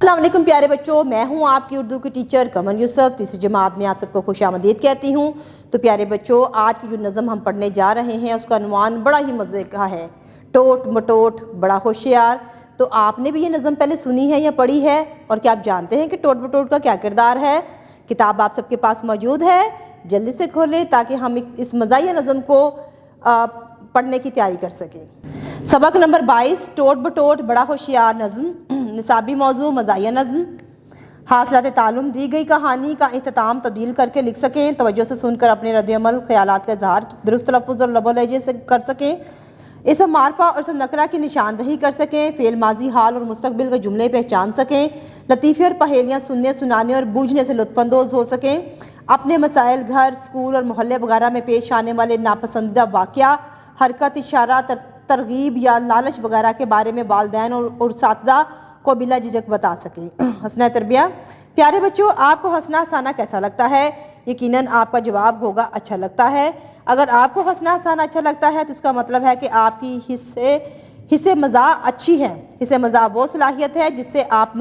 السلام علیکم پیارے بچوں، میں ہوں آپ کی اردو کی ٹیچر قمر یوسف، تیسری جماعت میں آپ سب کو خوش آمدید کہتی ہوں۔ تو پیارے بچوں، آج کی جو نظم ہم پڑھنے جا رہے ہیں اس کا عنوان بڑا ہی مزے کا ہے، ٹوٹ مٹوٹ بڑا ہوشیار۔ تو آپ نے بھی یہ نظم پہلے سنی ہے یا پڑھی ہے؟ اور کیا آپ جانتے ہیں کہ ٹوٹ مٹوٹ کا کیا کردار ہے؟ کتاب آپ سب کے پاس موجود ہے، جلدی سے کھولیں تاکہ ہم اس مزاحیہ نظم کو پڑھنے کی تیاری کر سکیں۔ سبق نمبر 22، ٹوٹ بٹوٹ بڑا ہوشیار نظم، نصابی موضوع مزاحیہ نظم۔ حاصلات تعلم دی گئی کہانی کا اختتام تبدیل کر کے لکھ سکیں، توجہ سے سن کر اپنے رد عمل خیالات کا اظہار درست تلفظ اور لب و لہجے سے کر سکیں، اسم معرفہ اور اسم نکرہ کی نشاندہی کر سکیں، فعل ماضی حال اور مستقبل کے جملے پہچان سکیں، لطیفے اور پہیلیاں سننے سنانے اور بوجھنے سے لطف اندوز ہو سکیں، اپنے مسائل گھر اسکول اور محلے وغیرہ میں پیش آنے والے ناپسندیدہ واقعہ، حرکت، اشارہ، ترغیب یا لالچ وغیرہ کے بارے میں والدین اور اساتذہ کو بلا جھجک بتا سکیں۔ ہنسنا تربیہ۔ پیارے بچوں، آپ کو ہنسنا ہنسانا کیسا لگتا ہے؟ یقیناً آپ کا جواب ہوگا اچھا لگتا ہے۔ اگر آپ کو ہنسنا ہنسانا اچھا لگتا ہے تو اس کا مطلب ہے کہ آپ کی حصے مزاح اچھی ہے۔ حصے مزاح وہ صلاحیت ہے جس سے آپ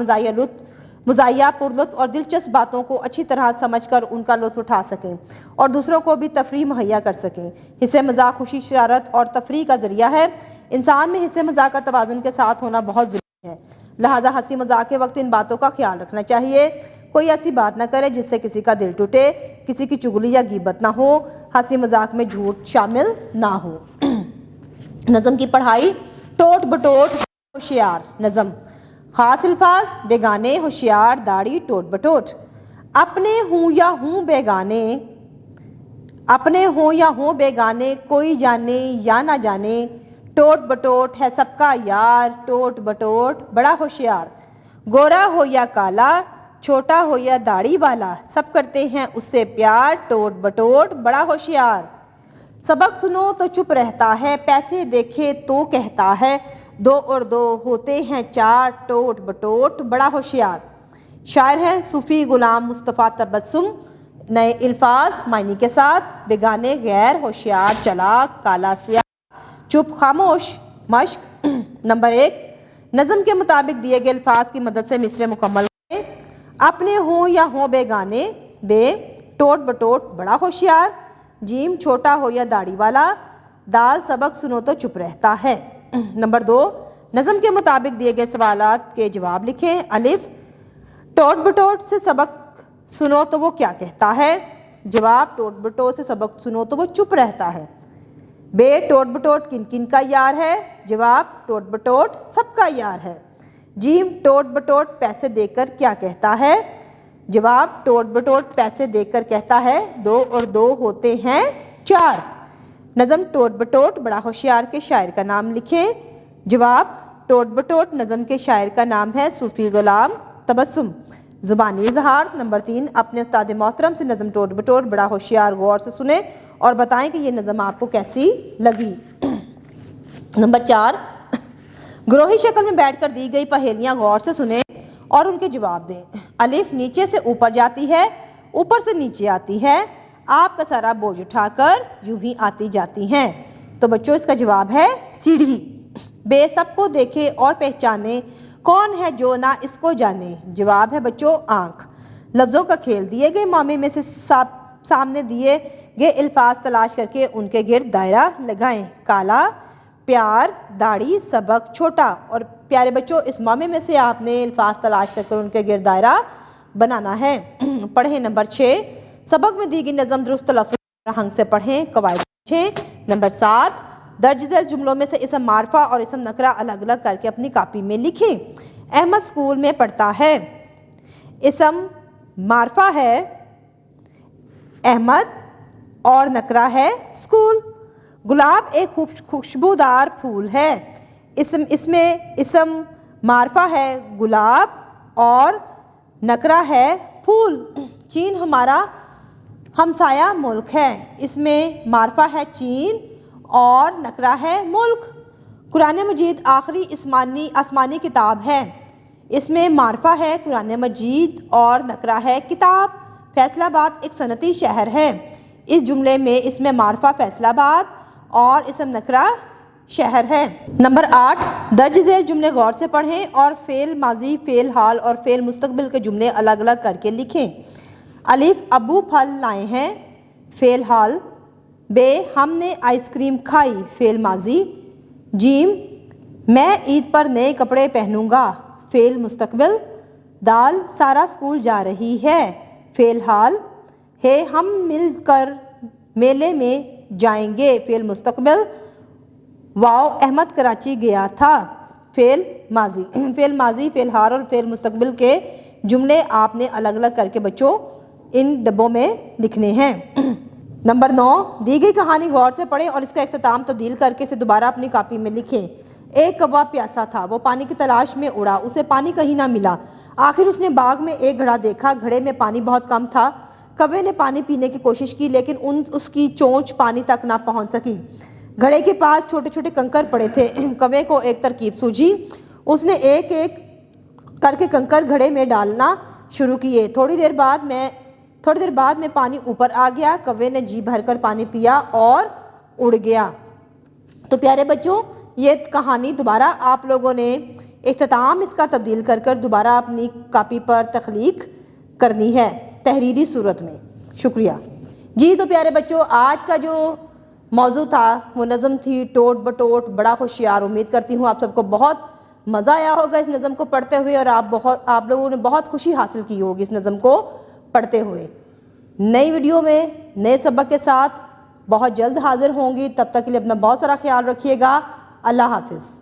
مزاحیہ پرلطف اور دلچسپ باتوں کو اچھی طرح سمجھ کر ان کا لطف اٹھا سکیں اور دوسروں کو بھی تفریح مہیا کر سکیں۔ حصے مزاح خوشی، شرارت اور تفریح کا ذریعہ ہے۔ انسان میں حصے مزاح کا توازن کے ساتھ ہونا بہت ضروری ہے، لہٰذا ہنسی مذاق کے وقت ان باتوں کا خیال رکھنا چاہیے۔ کوئی ایسی بات نہ کرے جس سے کسی کا دل ٹوٹے، کسی کی چغلی یا غیبت نہ ہو، ہنسی مذاق میں جھوٹ شامل نہ ہو۔ نظم کی پڑھائی۔ ٹوٹ بٹوٹ ہوشیار نظم۔ خاص الفاظ: بیگانے، ہوشیار، داڑھی، ٹوٹ بٹوٹ۔ اپنے ہوں یا ہوں بیگانے، اپنے ہوں یا ہوں بیگانے، کوئی جانے یا نہ جانے، ٹوٹ بٹوٹ ہے سب کا یار، ٹوٹ بٹوٹ بڑا ہوشیار۔ گورا ہو یا کالا، چھوٹا ہو یا داڑھی والا، سب کرتے ہیں اس سے پیار، ٹوٹ بٹوٹ بڑا ہوشیار۔ سبق سنو تو چپ رہتا ہے، پیسے دیکھے تو کہتا ہے، دو اور دو ہوتے ہیں چار، ٹوٹ بٹوٹ بڑا ہوشیار۔ شاعر ہیں صوفی غلام مصطفیٰ تبسم۔ نئے الفاظ معنی کے ساتھ: بیگانے غیر، ہوشیار چالاک، کالا سیاہ، چپ خاموش۔ مشق نمبر 1، نظم کے مطابق دیے گئے الفاظ کی مدد سے مصرع مکمل کریں۔ اپنے ہوں یا ہوں بیگانے، بے ٹوٹ بٹوٹ بڑا ہوشیار، جیم چھوٹا ہو یا داڑھی والا، دال سبق سنو تو چپ رہتا ہے۔ نمبر 2، نظم کے مطابق دیے گئے سوالات کے جواب لکھیں۔ الف، ٹوٹ بٹوٹ سے سبق سنو تو وہ کیا کہتا ہے؟ جواب، ٹوٹ بٹوٹ سے سبق سنو تو وہ چپ رہتا ہے۔ بے، ٹوٹ بٹوٹ کن کن کا یار ہے؟ جواب، ٹوٹ بٹوٹ سب کا یار ہے۔ جیم، ٹوٹ بٹوٹ پیسے دے کر کیا کہتا ہے؟ جواب، ٹوٹ بٹوٹ پیسے دے کر کہتا ہے، دو اور دو ہوتے ہیں چار۔ نظم ٹوٹ بٹوٹ بڑا ہوشیار کے شاعر کا نام لکھیں۔ جواب، ٹوٹ بٹوٹ نظم کے شاعر کا نام ہے صوفی غلام تبسم۔ زبانی اظہار۔ نمبر 3، اپنے استاد محترم سے نظم ٹوٹ بٹوٹ بڑا ہوشیار غور سے سنیں اور بتائیں کہ یہ نظم آپ کو کیسی لگی۔ نمبر 4، گروہی شکل میں بیٹھ کر دی گئی پہیلیاں غور سے سنیں اور ان کے جواب دیں۔ الف، نیچے سے اوپر جاتی ہے، اوپر سے نیچے آتی ہے، آپ کا سارا بوجھ اٹھا کر یوں ہی آتی جاتی ہیں، تو بچوں اس کا جواب ہے سیڑھی۔ بے، سب کو دیکھے اور پہچانے، کون ہے جو نہ اس کو جانے، جواب ہے بچوں آنکھ۔ لفظوں کا کھیل، دیے گئے معاملے میں سے سامنے دیے گئے الفاظ تلاش کر کے ان کے گرد دائرہ لگائیں۔ کالا، پیار، داڑھی، سبق، چھوٹا۔ اور پیارے بچوں اس معاملے میں سے آپ نے الفاظ تلاش کر ان کے گرد دائرہ بنانا ہے۔ پڑھیں۔ نمبر 6، سبق میں دی گئی نظم درست تلفظ آہنگ سے پڑھیں، قواعد پوچھیں۔ نمبر 7، درج ذیل جملوں میں سے اسم معرفہ اور اسم نکرہ الگ الگ کر کے اپنی کاپی میں لکھیں۔ احمد اسکول میں پڑھتا ہے، اسم معرفہ ہے احمد اور نکرہ ہے اسکول۔ گلاب ایک خوشبودار پھول ہے، اس میں اسم معرفہ ہے گلاب اور نکرہ ہے پھول۔ چین ہمارا ہمسایہ ملک ہے، اس میں معرفہ ہے چین اور نکرہ ہے ملک۔ قرآن مجید آخری آسمانی کتاب ہے، اس میں معرفہ ہے قرآن مجید اور نکرہ ہے کتاب۔ فیصل آباد ایک صنعتی شہر ہے، اس جملے میں اس میں معرفہ فیصل آباد اور اسم نکرہ شہر ہے۔ نمبر 8، درج ذیل جملے غور سے پڑھیں اور فعل ماضی، فعل حال اور فعل مستقبل کے جملے الگ الگ کر کے لکھیں۔ الف، ابو پھل لائے ہیں، فعل حال۔ ب، ہم نے آئس کریم کھائی، فعل ماضی۔ جیم، میں عید پر نئے کپڑے پہنوں گا، فعل مستقبل۔ دال، سارا اسکول جا رہی ہے، فعل حال۔ ہے، ہم مل کر میلے میں جائیں گے، فعل مستقبل۔ واو، احمد کراچی گیا تھا، فعل ماضی۔ فعل ماضی، فعل حال اور فعل مستقبل کے جملے آپ نے الگ الگ کر کے بچوں ان ڈبوں میں لکھنے ہیں۔ نمبر 9، دی گئی کہانی غور سے پڑھیں اور اس کا اختتام تبدیل کر کے اسے دوبارہ اپنی کاپی میں لکھیں۔ ایک کوا پیاسا تھا، وہ پانی کی تلاش میں اڑا، اسے پانی کہیں نہ ملا۔ آخر اس نے باغ میں ایک گھڑا دیکھا، گھڑے میں پانی بہت کم تھا۔ کوے نے پانی پینے کی کوشش کی لیکن اس کی چونچ پانی تک نہ پہنچ سکی۔ گھڑے کے پاس چھوٹے چھوٹے کنکر پڑے تھے۔ کوے کو ایک ترکیب سوجھی، اس نے ایک ایک کر کے کنکر گھڑے میں ڈالنا شروع کیے۔ تھوڑی دیر بعد میں پانی اوپر آ گیا، کوے نے جی بھر کر پانی پیا اور اڑ گیا۔ تو پیارے بچوں، یہ کہانی دوبارہ آپ لوگوں نے اختتام اس کا تبدیل کر کر دوبارہ اپنی کاپی پر تخلیق کرنی ہے تحریری صورت میں۔ شکریہ جی۔ تو پیارے بچوں، آج کا جو موضوع تھا وہ نظم تھی ٹوٹ بٹوٹ بڑا ہوشیار۔ امید کرتی ہوں آپ سب کو بہت مزہ آیا ہوگا اس نظم کو پڑھتے ہوئے اور آپ لوگوں نے بہت خوشی حاصل کی ہوگی اس نظم کو پڑھتے ہوئے۔ نئی ویڈیو میں نئے سبق کے ساتھ بہت جلد حاضر ہوں گی، تب تک کے لیے اپنا بہت سارا خیال رکھیے گا۔ اللہ حافظ۔